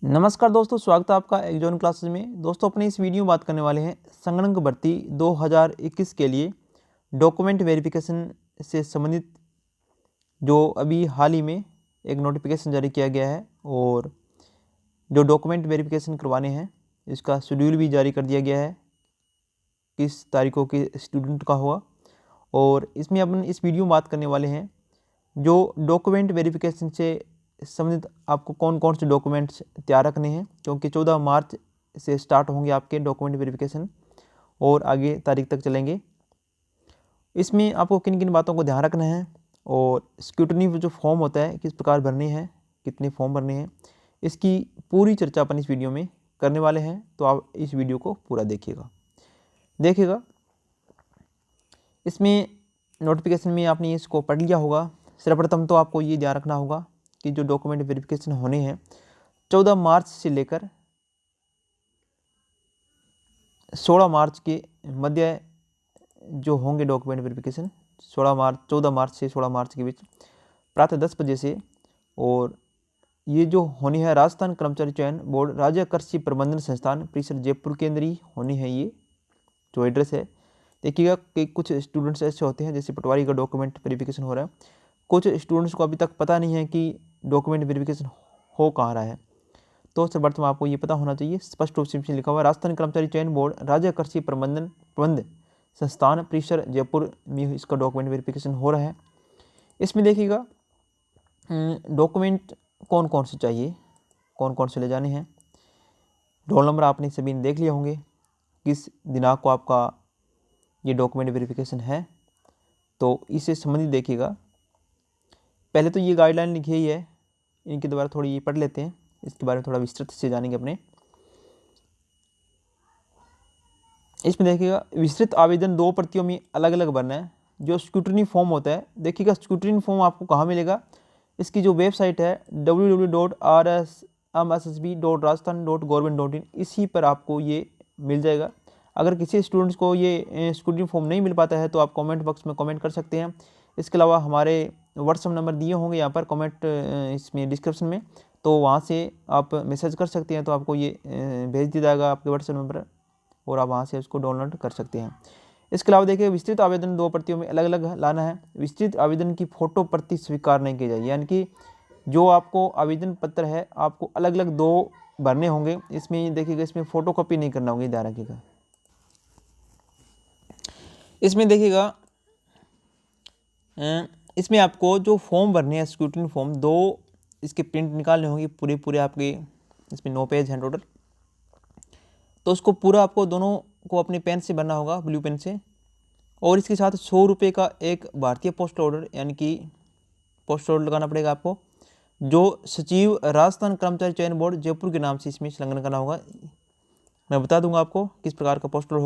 नमस्कार दोस्तों, स्वागत है आपका एक्जॉन क्लासेस में। दोस्तों, अपने इस वीडियो में बात करने वाले हैं संगणक भर्ती 2021 के लिए डॉक्यूमेंट वेरिफिकेशन से संबंधित जो अभी हाल ही में एक नोटिफिकेशन जारी किया गया है और जो डॉक्यूमेंट वेरिफिकेशन करवाने हैं इसका शेड्यूल भी जारी कर दिया गया है, किस तारीखों के स्टूडेंट का हुआ। और इसमें अपन इस वीडियो में बात करने वाले हैं जो डॉक्यूमेंट वेरिफिकेशन से संबंधित आपको कौन कौन से डॉक्यूमेंट्स तैयार रखने हैं, क्योंकि 14 मार्च से स्टार्ट होंगे आपके डॉक्यूमेंट वेरिफिकेशन और आगे तारीख तक चलेंगे। इसमें आपको किन किन बातों को ध्यान रखना है और स्क्रूटनी जो फॉर्म होता है किस प्रकार भरने हैं, कितने फॉर्म भरने हैं, इसकी पूरी चर्चा अपन इस वीडियो में करने वाले हैं। तो आप इस वीडियो को पूरा देखिएगा। इसमें नोटिफिकेशन में आपने इसको पढ़ लिया होगा। सर्वप्रथम तो आपको ये ध्यान रखना होगा कि जो डॉक्यूमेंट वेरिफिकेशन होने हैं 14 मार्च से लेकर 16 मार्च के मध्य जो होंगे डॉक्यूमेंट वेरिफिकेशन 14 मार्च से 16 मार्च के बीच प्रातः 10 बजे से। और ये जो होनी है राजस्थान कर्मचारी चयन बोर्ड राज्य कृषि प्रबंधन संस्थान परिसर जयपुर के अंदर ही होनी है। ये जो एड्रेस है, देखिएगा कि कुछ स्टूडेंट्स ऐसे होते हैं जैसे पटवारी का डॉक्यूमेंट वेरिफिकेशन हो रहा है, कुछ स्टूडेंट्स को अभी तक पता नहीं है कि डॉक्यूमेंट वेरिफिकेशन हो कहाँ रहा है। तो सर्वप्रथम आपको ये पता होना चाहिए, स्पष्ट रूप से लिखा हुआ राजस्थान कर्मचारी चयन बोर्ड राज्य कृषि प्रबंध संस्थान परिसर जयपुर में इसका डॉक्यूमेंट वेरिफिकेशन हो रहा है। इसमें देखिएगा डॉक्यूमेंट कौन कौन से चाहिए, कौन कौन से ले जाने हैं। रोल नंबर आपने सभी ने देख लिए होंगे, किस दिनांक को आपका ये डॉक्यूमेंट वेरिफिकेशन है, तो इससे संबंधित देखिएगा। पहले तो ये गाइडलाइन लिखी ही है, इनके द्वारा थोड़ी ये पढ़ लेते हैं, इसके बारे में थोड़ा विस्तृत से जानेंगे अपने। इसमें देखिएगा विस्तृत आवेदन 2 प्रतियों में अलग अलग भरना है। जो स्क्रूटनी फॉर्म होता है, देखिएगा स्क्रूटनी फॉर्म आपको कहाँ मिलेगा, इसकी जो वेबसाइट है www.rsmssb.rajasthan.government.in, इसी पर आपको ये मिल जाएगा। अगर किसी स्टूडेंट्स को ये स्क्रूटनी फॉर्म नहीं मिल पाता है तो आप कमेंट बॉक्स में कमेंट कर सकते हैं। इसके अलावा हमारे व्हाट्सअप नंबर दिए होंगे यहाँ पर कमेंट इसमें डिस्क्रिप्शन में, तो वहाँ से आप मैसेज कर सकते हैं, तो आपको ये भेज दिया जाएगा आपके व्हाट्सएप नंबर और आप वहाँ से उसको डाउनलोड कर सकते हैं। इसके अलावा देखिए विस्तृत आवेदन 2 प्रतियों में अलग अलग लाना है। विस्तृत आवेदन की फोटो प्रति स्वीकार नहीं की जाएगी, यानी कि जो आपको आवेदन पत्र है आपको अलग अलग 2 भरने होंगे। इसमें देखिएगा इसमें फोटो कॉपी नहीं करना होगी, ध्यान रखिएगा। इसमें देखिएगा इसमें आपको जो फॉर्म भरने हैं स्क्रूटनी फॉर्म 2 इसके प्रिंट निकालने होंगे, पूरे आपके इसमें 9 पेज हैं टोटल। तो उसको पूरा आपको दोनों को अपने पेन से भरना होगा, ब्लू पेन से। और इसके साथ 100 रुपये का एक भारतीय पोस्ट ऑर्डर, यानी कि पोस्ट ऑर्डर लगाना पड़ेगा आपको, जो सचिव राजस्थान कर्मचारी चयन बोर्ड जयपुर के नाम से इसमें संलग्न करना होगा। मैं बता दूंगा आपको किस प्रकार का पोस्टल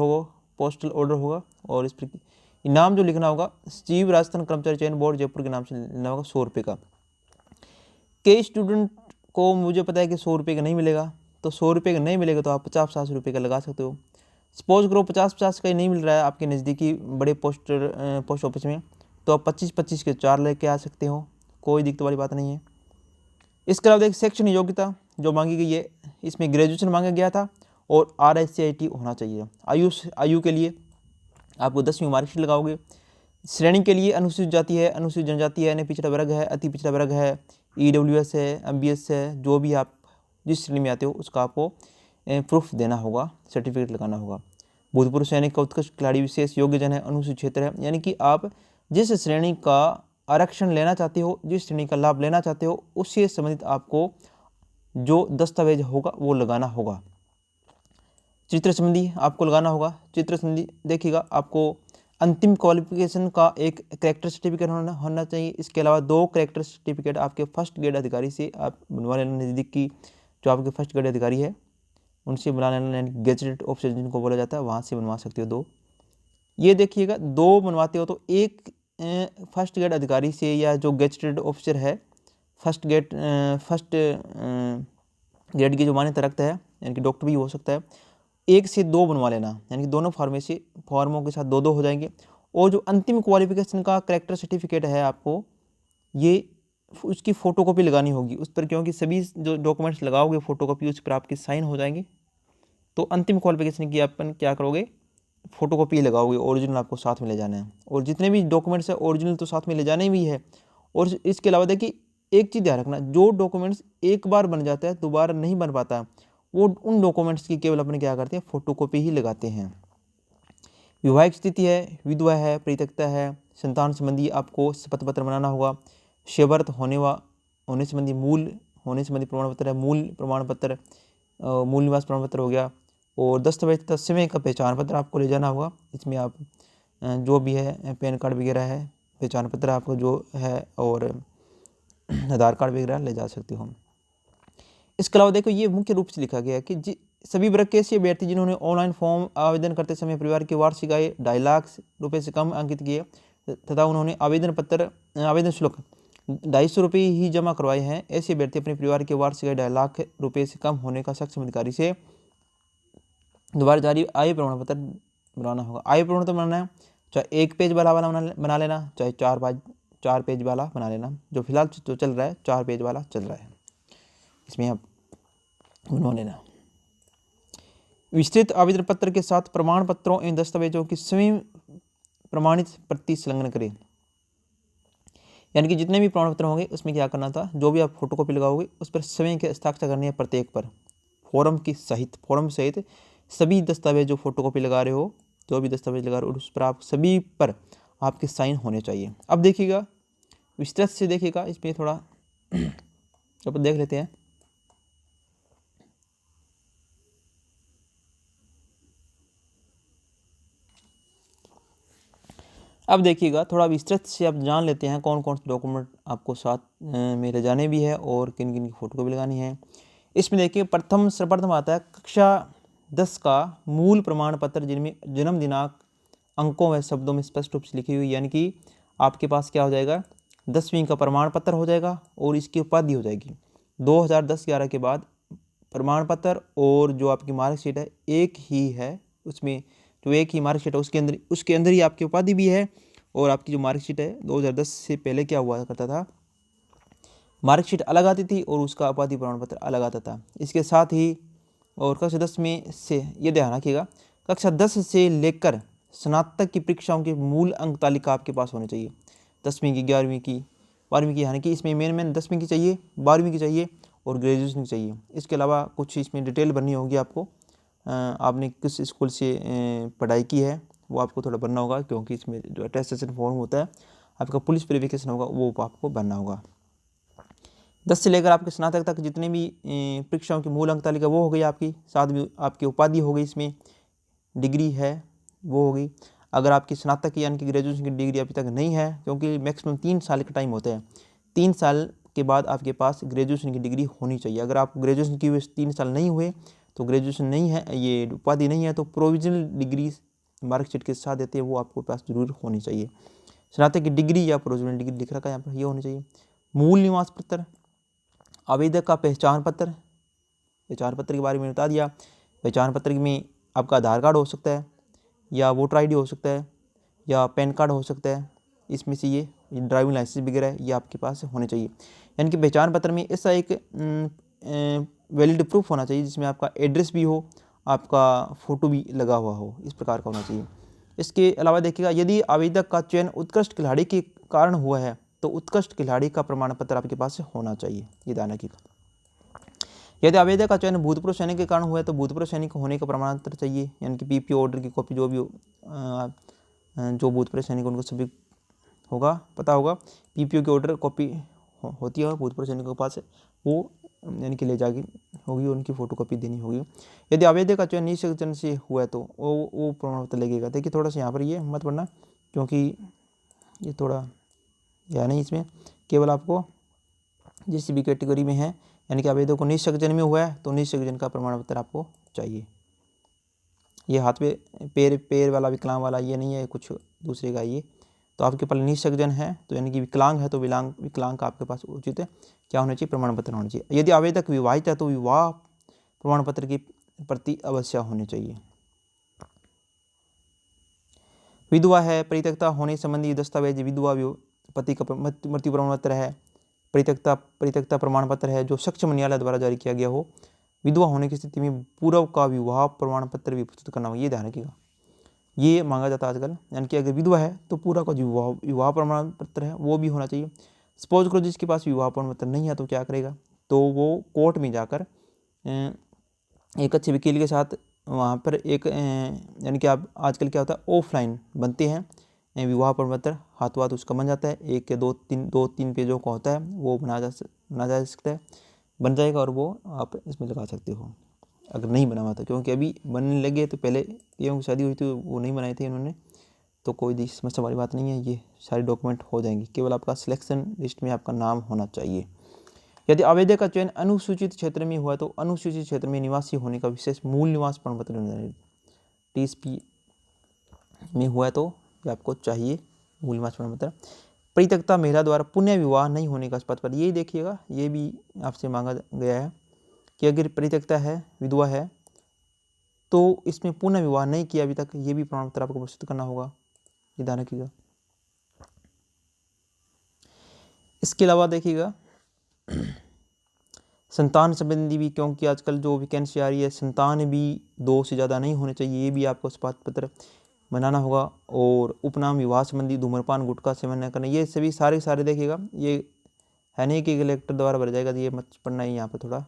ऑर्डर होगा। और इस पर नाम जो लिखना होगा सचिव राजस्थान कर्मचारी चयन बोर्ड जयपुर के नाम से लेना होगा 100 रुपये का। कई स्टूडेंट को मुझे पता है कि 100 रुपये का नहीं मिलेगा, तो 100 रुपये का नहीं मिलेगा तो आप 50-50 रुपये का लगा सकते हो। सपोज करो 50-50 का ही नहीं मिल रहा है आपके नज़दीकी बड़े पोस्ट ऑफिस में, तो आप 25-25 के 4 लेके आ सकते हो, कोई दिक्कत वाली बात नहीं है। इसके अलावा एक शैक्षणिक योग्यता जो मांगी गई है, इसमें ग्रेजुएशन मांगा गया था और RICIT होना चाहिए। आयु के लिए आपको 10वीं मार्कशीट लगाओगे। श्रेणी के लिए अनुसूचित जाति है, अनुसूचित जनजाति है, पिछड़ा वर्ग है, अति पिछड़ा वर्ग है, EWS है, MBS है, जो भी आप जिस श्रेणी में आते हो उसका आपको प्रूफ देना होगा, सर्टिफिकेट लगाना होगा। भूतपूर्व सैनिक का उत्कृष्ट खिलाड़ी विशेष योग्यजन है, अनुसूचित क्षेत्र है, यानी कि आप जिस श्रेणी का आरक्षण लेना चाहते हो, जिस श्रेणी का लाभ लेना चाहते हो, उससे संबंधित आपको जो दस्तावेज होगा वो लगाना होगा। चित्र संबंधी आपको लगाना होगा। चित्र संबंधी देखिएगा आपको अंतिम क्वालिफिकेशन का एक कैरेक्टर सर्टिफिकेट होना चाहिए। इसके अलावा 2 कैरेक्टर सर्टिफिकेट आपके फर्स्ट ग्रेड अधिकारी से आप बनवा लेना, नज़दीक की जो आपके फर्स्ट ग्रेड अधिकारी है उनसे बना लेना, यानी गेजेटेड ऑफिसर जिनको बोला जाता है, वहाँ से बनवा सकते हो 2। ये देखिएगा 2 बनवाते हो तो एक फर्स्ट ग्रेड अधिकारी से या जो गेजेटेड ऑफिसर है फर्स्ट ग्रेड की जो मान्यता रखता है, यानी कि डॉक्टर भी हो सकता है, 1 से 2 बनवा लेना, यानी कि दोनों फॉर्मों के साथ 2-2 हो जाएंगे। और जो अंतिम क्वालिफिकेशन का कैरेक्टर सर्टिफिकेट है आपको, ये उसकी फ़ोटोकॉपी लगानी होगी उस पर, क्योंकि सभी जो डॉक्यूमेंट्स लगाओगे फ़ोटोकॉपी उस पर आपके साइन हो जाएंगे। तो अंतिम क्वालिफिकेशन की अपन क्या करोगे, फ़ोटोकॉपी लगाओगे, ओरिजिनल आपको साथ में ले जाना है। और जितने भी डॉक्यूमेंट्स है ओरिजिनल तो साथ में ले जाने भी है। और इसके अलावा देखिए एक चीज़ ध्यान रखना, जो डॉक्यूमेंट्स एक बार बन जाता है दोबारा नहीं बन पाता, वो उन डॉक्यूमेंट्स की केवल अपने क्या करते हैं, फ़ोटोकॉपी ही लगाते हैं। वैवाहिक स्थिति है, विधवा है, परित्यक्ता है, संतान संबंधी आपको शपथ पत्र बनाना होगा, सेवर्त होने संबंधी होने संबंधी प्रमाण पत्र है, मूल प्रमाण पत्र, मूल निवास प्रमाण पत्र हो गया। और दस्तावेज तथा समय का पहचान पत्र आपको ले जाना होगा। इसमें आप जो भी है पैन कार्ड वगैरह है, पहचान पत्र आपको जो है, और आधार कार्ड वगैरह ले जा सकते हो। इसके अलावा देखो ये मुख्य रूप से लिखा गया है कि सभी वर्ग के ऐसे अभ्यर्थी जिन्होंने ऑनलाइन फॉर्म आवेदन करते समय परिवार की वार्षिक आय 2.5 लाख रुपए से कम अंकित किए तथा उन्होंने आवेदन शुल्क 250 रुपये ही जमा करवाए हैं, ऐसे अभ्यर्थी अपने परिवार की वार्षिक आय 2.5 लाख रुपये से कम होने का सक्षम अधिकारी से दोबारा जारी आय प्रमाण पत्र बनाना होगा। आय प्रमाण पत्र बनाना है, चाहे 1 पेज वाला बना लेना, चाहे 4 पेज वाला बना लेना। जो फिलहाल जो चल रहा है 4 पेज वाला चल रहा है, इसमें आप बनवा लेना। विस्तृत आवेदन पत्र के साथ प्रमाण पत्रों एवं दस्तावेजों की स्वयं प्रमाणित प्रति संलग्न करें। यानी कि जितने भी प्रमाण पत्र होंगे उसमें क्या करना था, जो भी आप फोटोकॉपी लगाओगे उस पर स्वयं के हस्ताक्षर करने हैं प्रत्येक पर, फॉर्म सहित सभी दस्तावेज जो फोटोकॉपी लगा रहे हो, जो भी दस्तावेज लगा रहे हो उस पर आप सभी पर आपके साइन होने चाहिए। अब देखिएगा विस्तृत से देखिएगा, इसमें थोड़ा अब देख लेते हैं। अब देखिएगा थोड़ा विस्तृत से आप जान लेते हैं कौन कौन से डॉक्यूमेंट आपको साथ में ले जाने भी है और किन किन की फ़ोटो भी लगानी है। इसमें देखिए सर्वप्रथम आता है कक्षा 10 का मूल प्रमाण पत्र, जिनमें जन्म दिनांक अंकों व शब्दों में स्पष्ट रूप से लिखी हुई, यानी कि आपके पास क्या हो जाएगा, 10वीं का प्रमाण पत्र हो जाएगा और इसकी उपाधि हो जाएगी। 2010-11 के बाद प्रमाण पत्र और जो आपकी मार्कशीट है एक ही है, उसमें जो एक ही मार्कशीट है उसके अंदर ही आपकी उपाधि भी है। और आपकी जो मार्कशीट है 2010 से पहले क्या हुआ करता था, मार्कशीट अलग आती थी और उसका उपाधि प्रमाण पत्र अलग आता था। इसके साथ ही और कक्षा 10 में से ये ध्यान रखिएगा, कक्षा 10 से लेकर स्नातक की परीक्षाओं की मूल अंक तालिका आपके पास होनी चाहिए। 10वीं की, 11वीं की, 12वीं की, यानी कि इसमें मेन 10वीं की चाहिए, 12वीं की चाहिए और ग्रेजुएशन की चाहिए। इसके अलावा कुछ इसमें डिटेल भरनी होगी आपको, आपने किस स्कूल से पढ़ाई की है वो आपको थोड़ा भरना होगा, क्योंकि इसमें जो अटेस्टेशन फॉर्म होता है आपका पुलिस वेरिफिकेशन होगा वो आपको भरना होगा। 10 से लेकर आपके स्नातक तक जितने भी परीक्षाओं की मूल अंक तालिका वो हो गई आपकी, साथ में आपकी उपाधि हो गई, इसमें डिग्री है वो हो गई। अगर आपकी स्नातक यानी कि ग्रेजुएशन की डिग्री अभी तक नहीं है, क्योंकि मैक्सिमम 3 साल का टाइम होता है, 3 साल के बाद आपके पास ग्रेजुएशन की डिग्री होनी चाहिए। अगर आप ग्रेजुएशन की 3 साल नहीं हुए तो ग्रेजुएशन नहीं है, ये उपाधि नहीं है, तो प्रोविजनल डिग्री मार्कशीट के साथ देते हैं वो आपको पास जरूर होनी चाहिए। स्नातक की डिग्री या प्रोविजनल डिग्री लिख रखा है यहाँ पर, ये होनी चाहिए। मूल निवास पत्र, आवेदक का पहचान पत्र के बारे में बता दिया। पहचान पत्र में आपका आधार कार्ड हो सकता है या वोटर आईडी हो सकता है या पैन कार्ड हो सकता है, इसमें से ये ड्राइविंग लाइसेंस वगैरह ये आपके पास होने चाहिए। यानी कि पहचान पत्र में ऐसा एक वैलिड प्रूफ होना चाहिए जिसमें आपका एड्रेस भी हो, आपका फ़ोटो भी लगा हुआ हो, इस प्रकार का होना चाहिए। इसके अलावा देखिएगा, यदि आवेदक का चयन उत्कृष्ट खिलाड़ी के कारण हुआ है तो उत्कृष्ट खिलाड़ी का प्रमाण पत्र आपके पास होना चाहिए, ये ध्यान रखिएगा। यदि आवेदक का चयन भूतपूर्व सैनिक के कारण हुआ है तो भूतपूर्व सैनिक होने का प्रमाण पत्र चाहिए, यानी कि पीपीओ ऑर्डर की कॉपी, जो भी जो भूतपूर्व सैनिक उनको सभी होगा, पता होगा पीपीओ की ऑर्डर कॉपी होती है भूतपूर्व सैनिकों के पास, वो यानी कि ले जाके होगी, उनकी फ़ोटो कॉपी देनी होगी। यदि आवेदक का चयन निःशक्त जन से हुआ है तो वो प्रमाण पत्र लगेगा। देखिए थोड़ा सा यहाँ पर ये मत पढ़ना, क्योंकि ये थोड़ा या नहीं, इसमें केवल आपको जिस भी कैटेगरी में है, यानी कि आवेदक को निःशक्त जन में हुआ है तो निःशक्त जन का प्रमाण पत्र आपको चाहिए। ये हाथ पे पैर वाला विकलांग वाला ये नहीं है, कुछ दूसरे का ये, तो आपके पास निःशक्त जन है तो यानी कि विकलांग है तो विकलांग का आपके पास उचित है क्या होना चाहिए, प्रमाण पत्र होना चाहिए। यदि आवेदक विवाहित है तो विवाह प्रमाण पत्र की प्रति अवश्य होनी चाहिए। विधवा है, परित्यक्ता होने संबंधी दस्तावेज, विधवा पति का मृत्यु प्रमाण पत्र है, परित्यक्ता प्रमाण पत्र है जो सक्षम न्यायालय द्वारा जारी किया गया हो। विधवा होने की स्थिति में पूर्व का विवाह प्रमाण पत्र भी प्रस्तुत करना होगा, ये ध्यान रखिएगा, ये मांगा जाता है आजकल। यानी कि अगर विधवा है तो पूरा का जो विवाह प्रमाण पत्र है वो भी होना चाहिए। सपोज करो जिसके पास विवाह प्रमाण पत्र नहीं है तो क्या करेगा, तो वो कोर्ट में जाकर एक अच्छे वकील के साथ वहाँ पर एक यानी कि आप आजकल क्या होता है ऑफलाइन बनते हैं विवाह प्रमाण पत्र, हाथों हाथ उसका बन जाता है, एक या दो तीन पेजों का होता है, वो बनाया जा सकता है, बन जाएगा और वो आप इसमें लगा सकते हो अगर नहीं बना हुआ था, क्योंकि अभी बनने लगे तो पहले की शादी हुई थी वो नहीं बनाए थे इन्होंने, तो कोई समस्या वाली बात नहीं है, ये सारे डॉक्यूमेंट हो जाएंगे। केवल आपका सिलेक्शन लिस्ट में आपका नाम होना चाहिए। यदि आवेदक का चयन अनुसूचित क्षेत्र में हुआ तो अनुसूचित क्षेत्र में निवासी होने का विशेष मूल निवास प्रमाण पत्र TSP में हुआ है तो ये आपको चाहिए मूल निवास प्रमाण पत्र। परित्यक्ता महिला द्वारा पुनः विवाह नहीं होने का स्पष्ट पत्र, ये देखिएगा, ये भी आपसे मांगा गया है कि अगर परित्यक्ता है, विधवा है, तो इसमें पुनः विवाह नहीं किया अभी तक, ये भी प्रमाण पत्र आपको प्रस्तुत करना होगा, ये ध्यान रखिएगा। इसके अलावा देखिएगा संतान संबंधी भी, क्योंकि आजकल जो वैकेंसी आ रही है संतान भी 2 से ज़्यादा नहीं होने चाहिए, ये भी आपको स्पष्ट पत्र बनाना होगा। और उपनाम विवाह संबंधी धूम्रपान गुटखा सेवन न करना, ये सभी सारे देखिएगा, ये है नहीं कि कलेक्टर द्वारा भर जाएगा, ये मत पढ़ना ही यहाँ पर थोड़ा,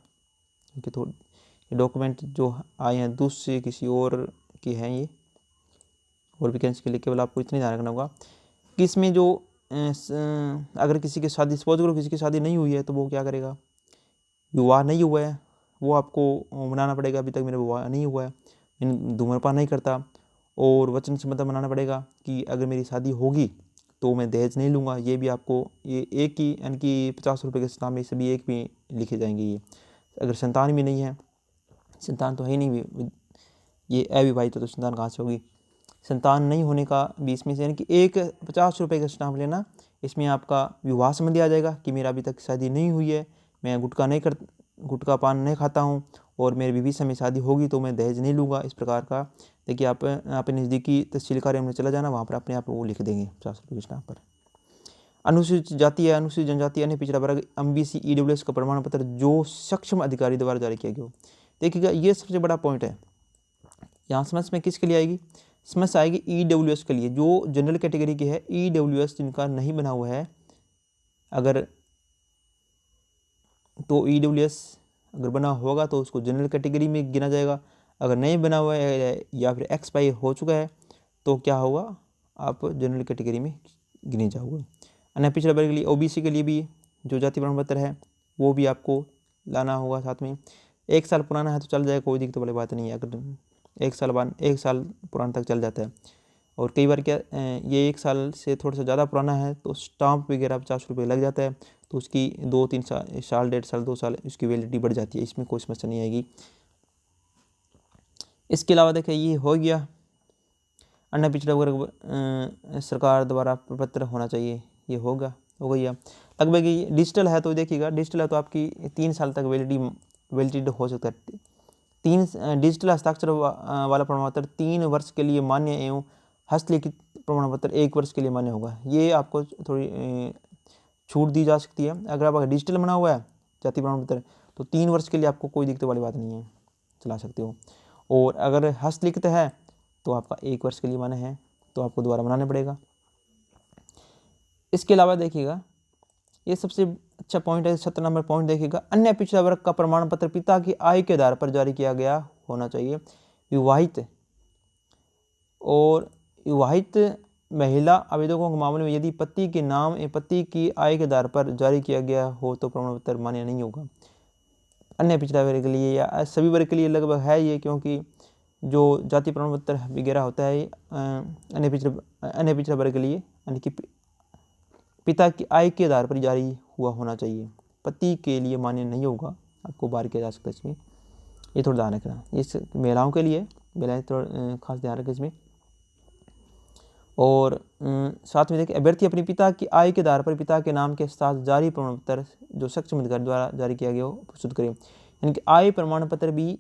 क्योंकि थोड़ा डॉक्यूमेंट जो आए हैं दूसरे किसी और के हैं ये, और वैकेंसी के लिए केवल आपको इतनी ध्यान रखना होगा कि इसमें जो अगर किसी की शादी, सपोज करो किसी की शादी नहीं हुई है तो वो क्या करेगा, विवाह नहीं हुआ है वो आपको बनाना पड़ेगा, अभी तक मेरा विवाह नहीं हुआ है, मैं धूम्रपान नहीं करता, और वचन संबंध बनाना पड़ेगा कि अगर मेरी शादी होगी तो मैं दहेज नहीं लूँगा, ये भी आपको, ये एक ही यानी कि 50 रुपये के स्टाम्प में सभी एक भी लिखे जाएंगे। ये अगर संतान भी नहीं है, संतान तो है ही नहीं, ये अविवाहित तो संतान कहाँ से होगी, संतान नहीं होने का भी इसमें से, यानी कि एक 50 रुपये का स्टाम्प लेना, इसमें आपका विवाह संबंधी आ जाएगा कि मेरा अभी तक शादी नहीं हुई है, मैं गुटखा पान नहीं खाता हूँ, और मेरी बीवी से शादी होगी तो मैं दहेज नहीं लूँगा, इस प्रकार का। देखिए आप अपने नज़दीकी तहसील कार्य में चला जाना, वहाँ पर अपने आप वो लिख देंगे 50 रुपये के स्टाम्प पर। अनुसूचित जाति या अनुसूचित जनजाति अन्य पिछड़ा वर्ग MBC EWS का प्रमाण पत्र जो सक्षम अधिकारी द्वारा जारी किया गया हो। देखिएगा ये सबसे बड़ा पॉइंट है, यहाँ समस्या में किसके लिए आएगी, समस्या आएगी EWS के लिए, जो जनरल कैटेगरी की है, EWS जिनका नहीं बना हुआ है, अगर तो EWS अगर बना होगा तो उसको जनरल कैटेगरी में गिना जाएगा, अगर नहीं बना हुआ है या फिर एक्सपायर हो चुका है तो क्या होगा, आप जनरल कैटेगरी में गिने जाओगे। अन्य पिछड़ा वर्ग के लिए OBC के लिए भी जो जाति प्रमाण पत्र है वो भी आपको लाना होगा साथ में। 1 साल पुराना है तो चल जाएगा, कोई दिक्कत वाली बात नहीं है, अगर 1 साल पुराना तक चल जाता है। और कई बार क्या ये 1 साल से थोड़ा सा ज़्यादा पुराना है तो स्टाम्प वगैरह 50 रुपये लग जाता है, तो उसकी 2-3 साल 1.5 साल 2 साल उसकी वैलिडिटी बढ़ जाती है, इसमें कोई समस्या नहीं आएगी। इसके अलावा देखिए ये हो गया अन्य पिछड़ा वर्ग सरकार द्वारा प्रपत्र होना चाहिए, ये हो गया। लगभग ये डिजिटल है तो देखिएगा, डिजिटल है तो आपकी 3 साल तक वैलिडिटी हो सकता है। 3 डिजिटल हस्ताक्षर वाला प्रमाण पत्र 3 वर्ष के लिए मान्य एवं हस्तलिखित प्रमाण पत्र 1 वर्ष के लिए मान्य होगा, ये आपको थोड़ी छूट दी जा सकती है। अगर आप डिजिटल बना हुआ है जाति प्रमाण पत्र तो 3 वर्ष के लिए आपको कोई दिक्कत वाली बात नहीं है, चला सकते हो। और अगर हस्तलिखित है तो आपका 1 वर्ष के लिए मान्य है, तो आपको दोबारा बनाना पड़ेगा। इसके अलावा देखिएगा ये सबसे अच्छा पॉइंट है, 17 नंबर पॉइंट देखिएगा, अन्य पिछड़ा वर्ग का प्रमाण पत्र पिता की आय के आधार पर जारी किया गया होना चाहिए। विवाहित महिला आवेदकों के मामले में यदि पति के नाम या पति की आय के आधार पर जारी किया गया हो तो प्रमाण पत्र मान्य नहीं होगा। अन्य पिछड़ा वर्ग के लिए या सभी वर्ग के लिए लगभग है ये, क्योंकि जो जाति प्रमाण पत्र वगैरह होता है अन्य पिछड़ा वर्ग के लिए, यानी कि पिता की आय के आधार पर जारी हुआ होना चाहिए, पति के लिए मान्य नहीं होगा, आपको बाहर किया जा सकता है इसमें, ये थोड़ा ध्यान रखना। इस महिलाओं के लिए, महिलाएं थोड़ा खास ध्यान रखें इसमें। और साथ में देखिए अभ्यर्थी अपने पिता की आय के आधार पर पिता के नाम के साथ जारी प्रमाण पत्र जो सक्षम अधिकारी द्वारा जारी किया गया हो प्रस्तुत करें, यानी कि आय प्रमाण पत्र भी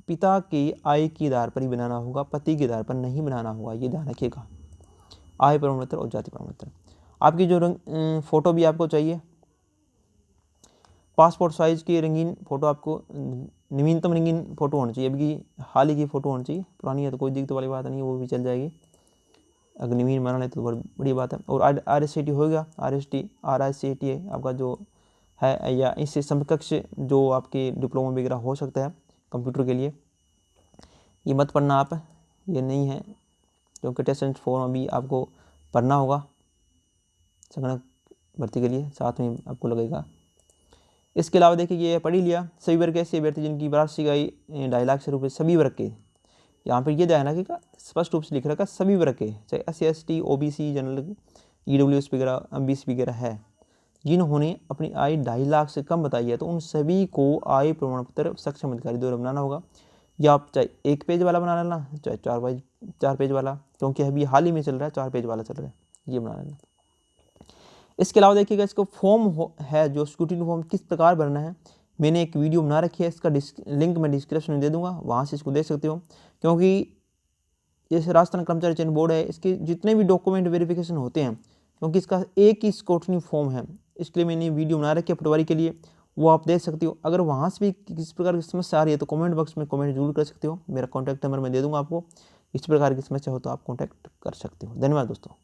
पिता की आय के आधार पर ही बनाना होगा, पति के आधार पर नहीं बनाना होगा, ये ध्यान रखिएगा। आय प्रमाण पत्र और जाति प्रमाण पत्र, आपकी जो फोटो भी आपको चाहिए, पासपोर्ट साइज़ की रंगीन फ़ोटो आपको नवीनतम रंगीन फ़ोटो होनी चाहिए, अभी की हाल ही की फ़ोटो होनी चाहिए, पुरानी है तो कोई दिक्कत वाली बात नहीं है, वो भी चल जाएगी। अगर नवीन बना ले तो बड़ी बड़ी बात है। और RSCT हो गया, RICT है आपका जो है, या इससे समकक्ष जो आपके डिप्लोमा वगैरह हो सकता है कंप्यूटर के लिए, ये मत पढ़ना आप, ये नहीं है, क्योंकि टेस्ट एंड फॉर्म अभी आपको पढ़ना होगा संगणक भर्ती के लिए, साथ में आपको लगेगा। इसके अलावा देखिए ये पढ़ ही लिया, सभी वर्ग ऐसे अभ्यर्थी जिनकी वार्षिक आय 2.5 लाख से रुपये, सभी वर्ग के, यहाँ पर ये ध्यान रखिएगा स्पष्ट रूप से लिख रखा सभी वर्ग के, चाहे SC ST OBC general EWS वगैरह MBC वगैरह है, जिन्होंने अपनी आय 2.5 लाख से कम बताई है, तो उन सभी को आय प्रमाण पत्र सक्षम अधिकारी द्वारा बनाना होगा। या आप चाहे 1 पेज वाला बना लेना, चाहे 4 पेज वाला, क्योंकि अभी हाल ही में चल रहा है 4 पेज वाला चल रहा है, ये बना लेना। इसके अलावा देखिएगा इसको फॉर्म है जो स्क्रूटिनी फॉर्म किस प्रकार भरना है, मैंने एक वीडियो बना रखी है, इसका लिंक मैं डिस्क्रिप्शन में दे दूंगा, वहाँ से इसको देख सकते हो। क्योंकि जैसे राजस्थान कर्मचारी चयन बोर्ड है, इसके जितने भी डॉक्यूमेंट वेरिफिकेशन होते हैं, क्योंकि इसका एक ही स्क्रूटिनी फॉर्म है, इसके लिए मैंने वीडियो बना रखी है पटवारी के लिए, वो आप देख सकते हो। अगर वहाँ से भी किसी प्रकार की समस्या आ रही है तो कमेंट बॉक्स में कमेंट जरूर कर सकते हो, मेरा कॉन्टैक्ट नंबर मैं दे दूँगा आपको, इस प्रकार की समस्या हो तो आप कॉन्टैक्ट कर सकते हो। धन्यवाद दोस्तों।